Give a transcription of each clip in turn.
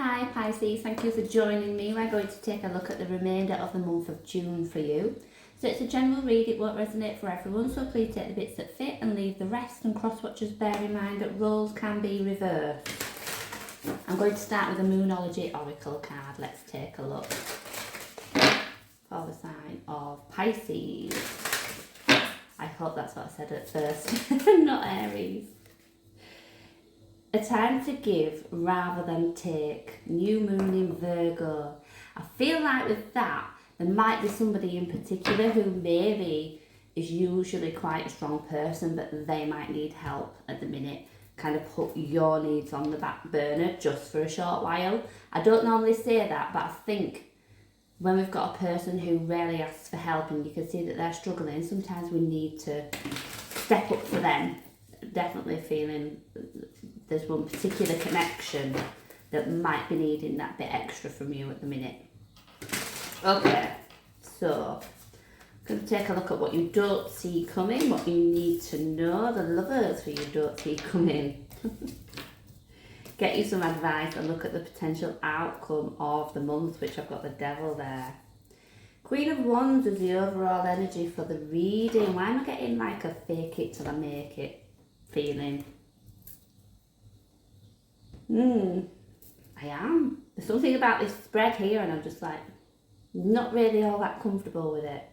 Hi Pisces, thank you for joining me. We're going to take a look at the remainder of the month of June for you. So it's a general read, it won't resonate for everyone, so please take the bits that fit and leave the rest, and cross watchers bear in mind that roles can be reversed. I'm going to start with a Moonology Oracle card. Let's take a look for the sign of Pisces. I hope that's what I said at first, not Aries. A time to give rather than take. New moon in Virgo. I feel like with that, there might be somebody in particular who maybe is usually quite a strong person, but they might need help at the minute. Kind of put your needs on the back burner just for a short while. I don't normally say that, but I think when we've got a person who rarely asks for help and you can see that they're struggling, sometimes we need to step up for them. Definitely feeling there's one particular connection that might be needing that bit extra from you at the minute. Okay, so I'm going to take a look at what you don't see coming, what you need to know, the lovers who you don't see coming. Get you some advice and look at the potential outcome of the month, which I've got the Devil there. Queen of Wands is the overall energy for the reading. Why am I getting like a fake it till I make it feeling? I am. There's something about this spread here and I'm just like not really all that comfortable with it.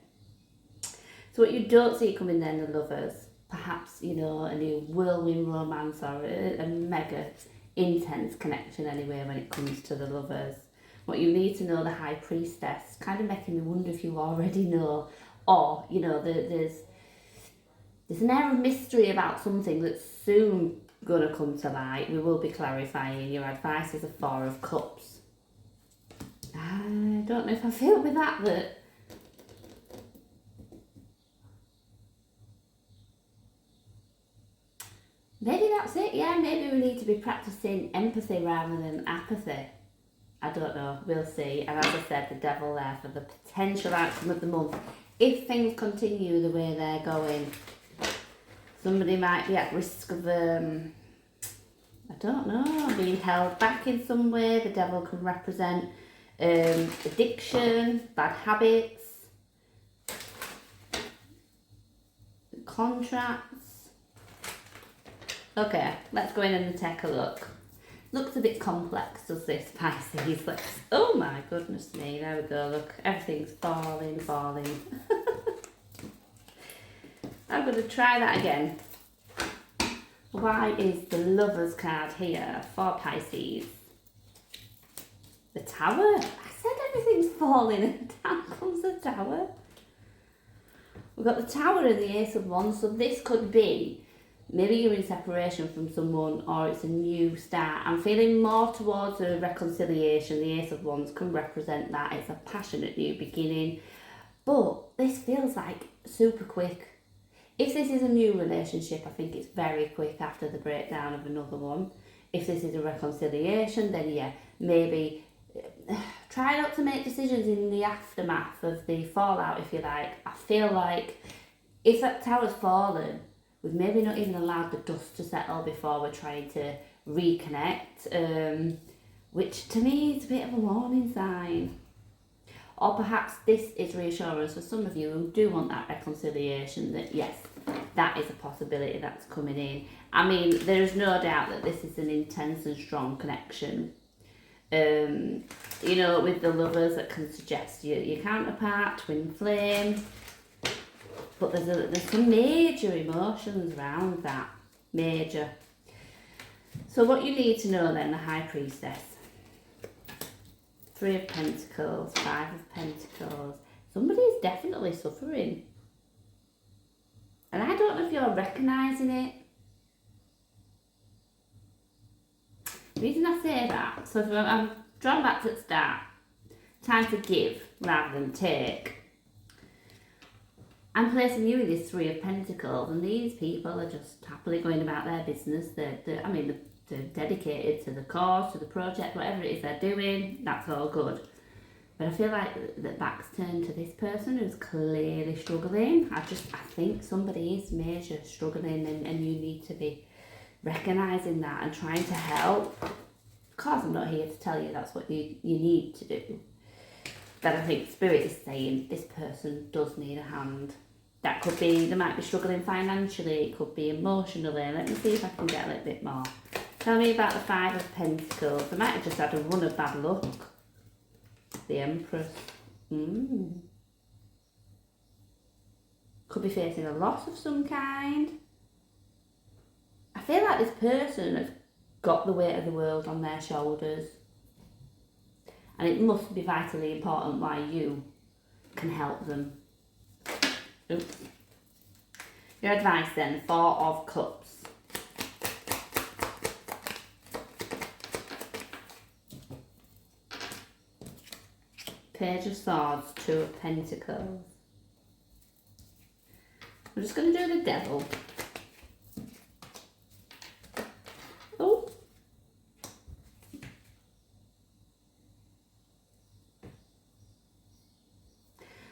So what you don't see coming then, the lovers, perhaps, you know, a new whirlwind romance or a mega intense connection anyway when it comes to the lovers. What you need to know, the High Priestess, kind of making me wonder if you already know, or, you know, there's an air of mystery about something that's soon going to come to light. We will be clarifying. Your advice is a Four of Cups. I don't know if I feel with that maybe that's it. Yeah, maybe we need to be practicing empathy rather than apathy. I don't know, we'll see. And as I said, the Devil there for the potential outcome of the month. If things continue the way they're going, somebody might be at risk of, I don't know, being held back in some way. The Devil can represent addiction, bad habits, contracts. Okay, let's go in and take a look. Looks a bit complex, does this, Pisces? Oh my goodness me, there we go, look, everything's falling. I'm going to try that again. Why is the Lovers card here for Pisces? The Tower? I said everything's falling and down comes the Tower. We've got the Tower and the Ace of Wands, so this could be maybe you're in separation from someone or it's a new start. I'm feeling more towards a reconciliation. The Ace of Wands can represent that. It's a passionate new beginning. But this feels like super quick. If this is a new relationship, I think it's very quick after the breakdown of another one. If this is a reconciliation, then yeah, maybe try not to make decisions in the aftermath of the fallout, if you like. I feel like if that tower's fallen, we've maybe not even allowed the dust to settle before we're trying to reconnect, which to me is a bit of a warning sign. Or perhaps this is reassurance for some of you who do want that reconciliation, that yes, that is a possibility that's coming in. I mean, there is no doubt that this is an intense and strong connection. You know, with the Lovers, that can suggest your counterpart, twin flame. But there's some major emotions around that. Major. So what you need to know then, the High Priestess. Three of Pentacles, Five of Pentacles. Somebody is definitely suffering. And I don't know if you're recognising it. The reason I say that, so if I'm drawn back to the start, time to give rather than take. I'm placing you in this Three of Pentacles, and these people are just happily going about their business. They're dedicated to the cause, to the project, whatever it is they're doing, that's all good. But I feel like the back's turned to this person who's clearly struggling. I think somebody is major struggling, and you need to be recognising that and trying to help. course, I'm not here to tell you that's what you need to do. But I think Spirit is saying this person does need a hand. That could be, they might be struggling financially, it could be emotionally. Let me see if I can get a little bit more. Tell me about the Five of Pentacles. They might have just had a run of bad luck. The Empress. Could be facing a loss of some kind. I feel like this person has got the weight of the world on their shoulders. And it must be vitally important why you can help them. Oops. Your advice then, Four of Cups. Page of Swords, Two of Pentacles. I'm just going to do the Devil. Oh.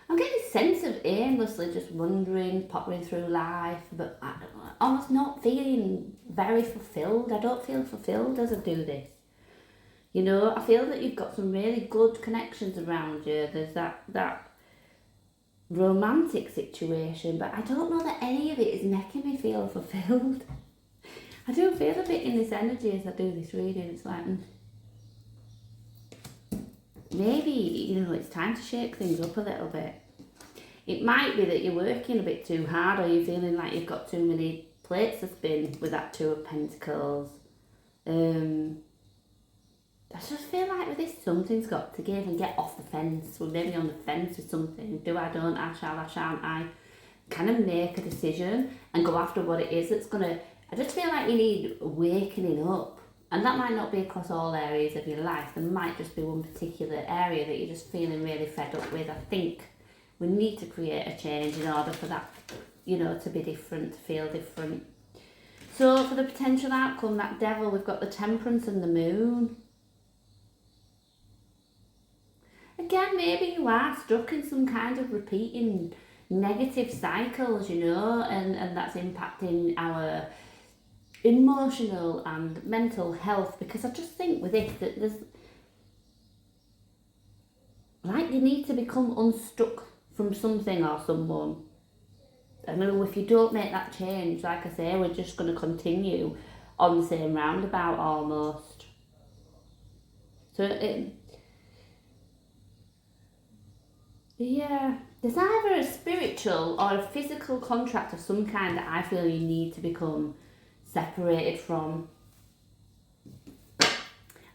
I'm getting a sense of aimlessly just wandering, pottering through life, but almost not feeling very fulfilled. I don't feel fulfilled as I do this. You know, I feel that you've got some really good connections around you. There's that romantic situation, but I don't know that any of it is making me feel fulfilled. I do feel a bit in this energy as I do this reading. It's like, maybe, you know, it's time to shake things up a little bit. It might be that you're working a bit too hard, or you're feeling like you've got too many plates to spin with that Two of Pentacles. I just feel like with this, something's got to give and get off the fence. We're maybe on the fence with something. Do I, don't I, shall I, shan't I? Kind of make a decision and go after what it is that's going to... I just feel like you need wakening up. And that might not be across all areas of your life. There might just be one particular area that you're just feeling really fed up with. I think we need to create a change in order for that, you know, to be different, to feel different. So for the potential outcome, that Devil, we've got the Temperance and the Moon. Again, maybe you are stuck in some kind of repeating negative cycles, you know, and that's impacting our emotional and mental health, because I just think with this that there's like you need to become unstuck from something or someone. I know if you don't make that change, like I say, we're just going to continue on the same roundabout almost. So yeah, there's either a spiritual or a physical contract of some kind that I feel you need to become separated from.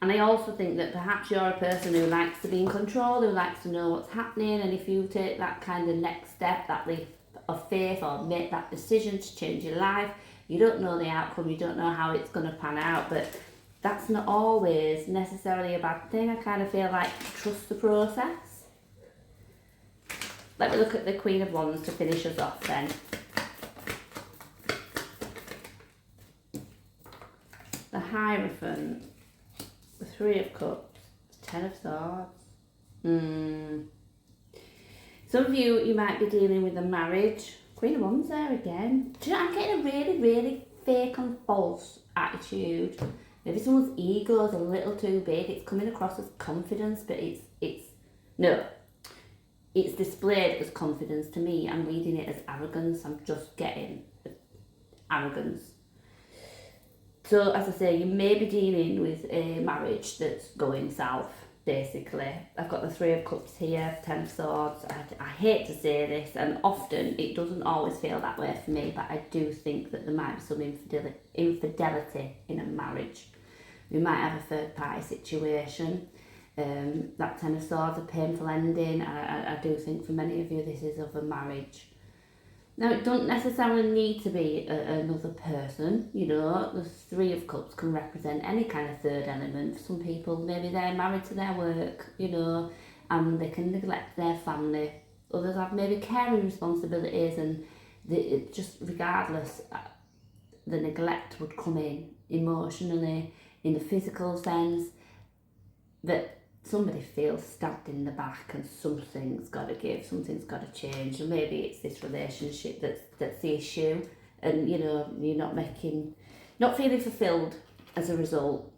And I also think that perhaps you're a person who likes to be in control, who likes to know what's happening, and if you take that kind of next step, that leap of faith, or make that decision to change your life, you don't know the outcome, you don't know how it's going to pan out, but that's not always necessarily a bad thing. I kind of feel like trust the process. Let me look at the Queen of Wands to finish us off then. The Hierophant, the Three of Cups, Ten of Swords. Some of you might be dealing with a marriage. Queen of Wands there again. Do you know, I'm getting a really, really fake and false attitude. Maybe someone's ego is a little too big. It's coming across as confidence, but it's displayed as confidence to me. I'm reading it as arrogance. I'm just getting arrogance. So, as I say, you may be dealing with a marriage that's going south, basically. I've got the Three of Cups here, Ten of Swords. I hate to say this, and often it doesn't always feel that way for me, but I do think that there might be some infidelity in a marriage. We might have a third party situation. That Ten of Swords, a painful ending. I do think for many of you this is of a marriage. Now, it don't necessarily need to be another person, you know. The Three of Cups can represent any kind of third element. For some people, maybe they're married to their work, you know, and they can neglect their family. Others have maybe caring responsibilities, and just regardless, the neglect would come in emotionally, in the physical sense, that somebody feels stabbed in the back and something's got to give, something's got to change, and maybe it's this relationship that's the issue, and you know, you're not feeling fulfilled as a result.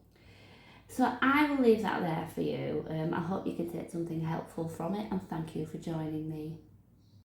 So I will leave that there for you. I hope you can take something helpful from it, and thank you for joining me.